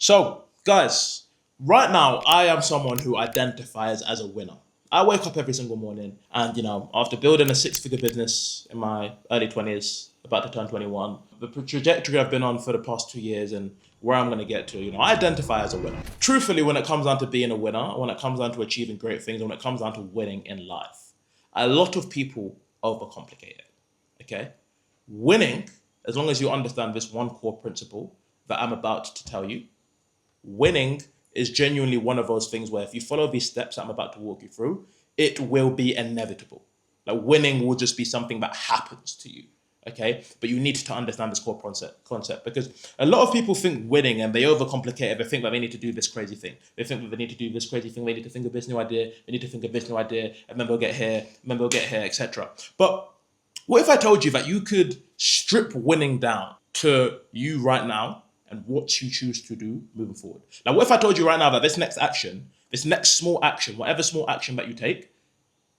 So, guys, right now I am someone who identifies as a winner. I wake up every single morning and, after building a six-figure business in my early 20s, about to turn 21, the trajectory I've been on for the past 2 years and where I'm going to get to, I identify as a winner. Truthfully, when it comes down to being a winner, when it comes down to achieving great things, when it comes down to winning in life, a lot of people overcomplicate it, okay? Winning, as long as you understand this one core principle that I'm about to tell you, winning is genuinely one of those things where if you follow these steps I'm about to walk you through, it will be inevitable. Like winning will just be something that happens to you. Okay, but you need to understand this core concept because a lot of people think winning and they overcomplicate it. They think that they need to do this crazy thing. They think that they need to do this crazy thing. They need to think of this new idea. They need to think of this new idea, and then they'll get here, and then they'll get here, etc. But what if I told you that you could strip winning down to you right now and what you choose to do moving forward? Like, what if I told you right now that this next action, this next small action, whatever small action that you take,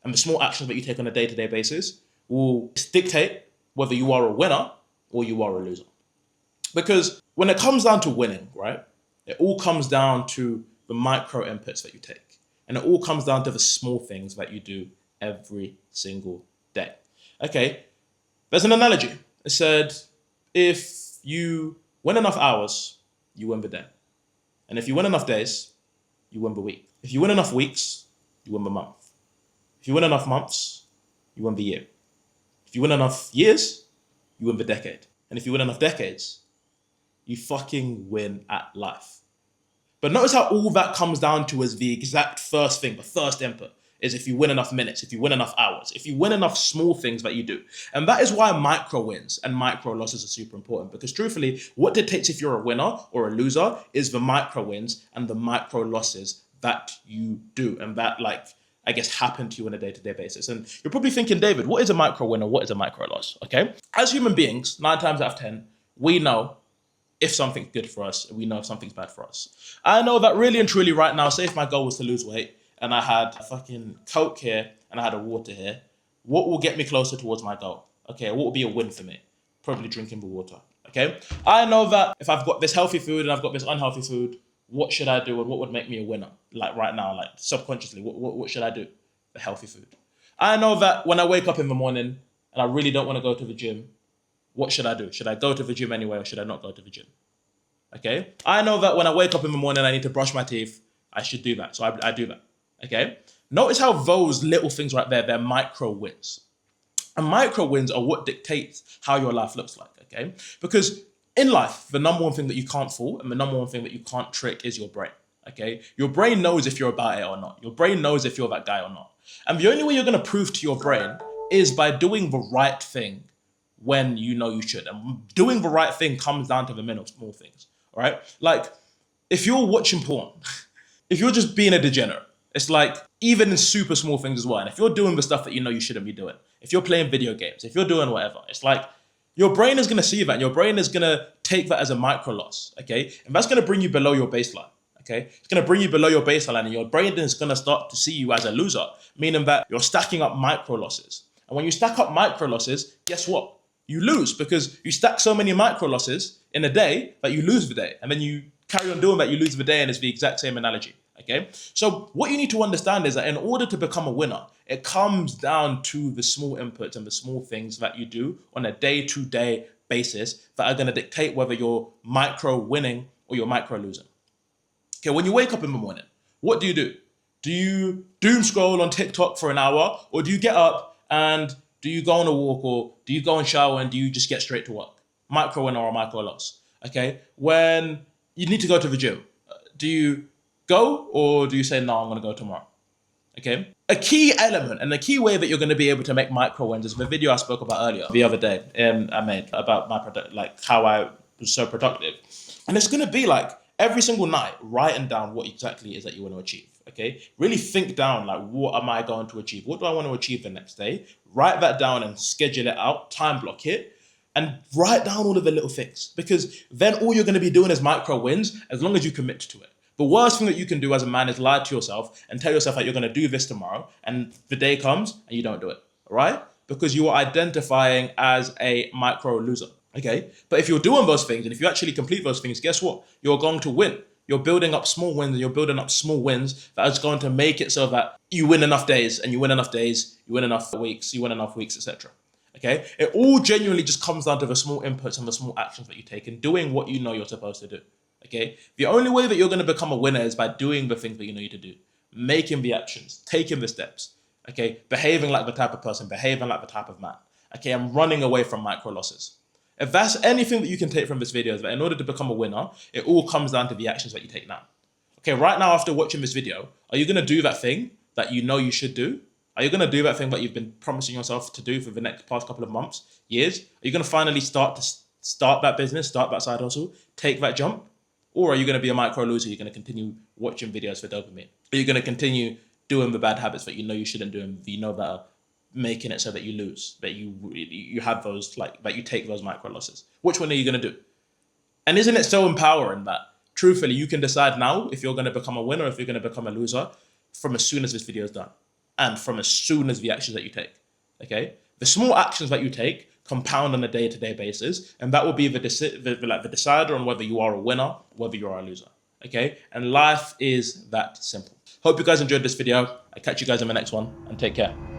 and the small actions that you take on a day-to-day basis will dictate whether you are a winner or you are a loser. Because when it comes down to winning, right, it all comes down to the micro inputs that you take. And it all comes down to the small things that you do every single day. Okay, there's an analogy. It said, if you win enough hours, you win the day. And if you win enough days, you win the week. If you win enough weeks, you win the month. If you win enough months, you win the year. If you win enough years, you win the decade. And if you win enough decades, you fucking win at life. But notice how all that comes down to is the exact first thing, the first input, is if you win enough minutes, if you win enough hours, if you win enough small things that you do. And that is why micro wins and micro losses are super important. Because truthfully, what dictates if you're a winner or a loser is the micro wins and the micro losses that you do. And that, happen to you on a day-to-day basis. And you're probably thinking, David, what is a micro win or what is a micro loss? Okay. As human beings, 9 times out of 10, we know if something's good for us, and we know if something's bad for us. I know that really and truly right now, say if my goal was to lose weight and I had a fucking Coke here and I had a water here, what will get me closer towards my goal? Okay, what will be a win for me? Probably drinking the water. Okay. I know that if I've got this healthy food and I've got this unhealthy food, what should I do and what would make me a winner? Like right now, like subconsciously, what should I do? The healthy food. I know that when I wake up in the morning and I really don't want to go to the gym, what should I do? Should I go to the gym anyway or should I not go to the gym? Okay. I know that when I wake up in the morning, I need to brush my teeth. I should do that. So I do that. Okay. Notice how those little things right there, they're micro wins. And micro wins are what dictates how your life looks like. Okay. Because in life, the number one thing that you can't fool and the number one thing that you can't trick is your brain. Okay. Your brain knows if you're about it or not. Your brain knows if you're that guy or not. And the only way you're going to prove to your brain is by doing the right thing when you know you should. And doing the right thing comes down to the minute small things. All right. Like if you're watching porn, if you're just being a degenerate, it's like even in super small things as well. And if you're doing the stuff that you know you shouldn't be doing, if you're playing video games, if you're doing whatever, it's like your brain is going to see that and your brain is going to take that as a micro loss. Okay. And that's going to bring you below your baseline. Okay. It's going to bring you below your baseline and your brain is going to start to see you as a loser, meaning that you're stacking up micro losses. And when you stack up micro losses, guess what? You lose because you stack so many micro losses in a day that you lose the day. And then you carry on doing that, you lose the day, and it's the exact same analogy. Okay. So what you need to understand is that in order to become a winner, it comes down to the small inputs and the small things that you do on a day-to-day basis that are going to dictate whether you're micro winning or you're micro losing. Okay. When you wake up in the morning, what do? Do you doom scroll on TikTok for an hour, or do you get up and do you go on a walk, or do you go and shower and do you just get straight to work? Micro win or a micro loss. Okay. When you need to go to the gym, do you go or do you say, no, I'm going to go tomorrow? Okay. A key element and the key way that you're going to be able to make micro wins is the video I spoke about earlier the other day. I made about how I was so productive. And it's going to be like every single night, writing down what exactly it is that you want to achieve. Okay. Really think down, like, what am I going to achieve? What do I want to achieve the next day? Write that down and schedule it out, time block it, and write down all of the little things, because then all you're going to be doing is micro wins as long as you commit to it. The worst thing that you can do as a man is lie to yourself and tell yourself that you're going to do this tomorrow, and the day comes and you don't do it, all right? Because you are identifying as a micro loser, okay? But if you're doing those things and if you actually complete those things, guess what? You're going to win. you're building up small wins and you're building up small wins that is going to make it so that you win enough days and you win enough days, you win enough weeks, you win enough weeks, etc. Okay? It all genuinely just comes down to the small inputs and the small actions that you take and doing what you know you're supposed to do. Okay? The only way that you're going to become a winner is by doing the things that you know you to do, making the actions, taking the steps. Okay? Behaving like the type of person, behaving like the type of man. Okay? And running away from micro losses. If that's anything that you can take from this video, is that in order to become a winner, it all comes down to the actions that you take now. Okay, right now after watching this video, are you going to do that thing that you know you should do? Are you going to do that thing that you've been promising yourself to do for the next past couple of months, years? Are you going to finally start that business, start that side hustle, take that jump? Or are you going to be a micro loser? You're going to continue watching videos for dopamine? Are you going to continue doing the bad habits that you know you shouldn't do and you know that are making it so that you lose, that you have those, like, that you take those micro losses? Which one are you going to do? And isn't it so empowering that truthfully you can decide now if you're going to become a winner or if you're going to become a loser from as soon as this video is done and from as soon as the actions that you take? Okay, the small actions that you take compound on a day-to-day basis, and that will be the decider on whether you are a winner, whether you are a loser. Okay, and life is that simple. Hope you guys enjoyed this video. I'll catch you guys in the next one, and take care.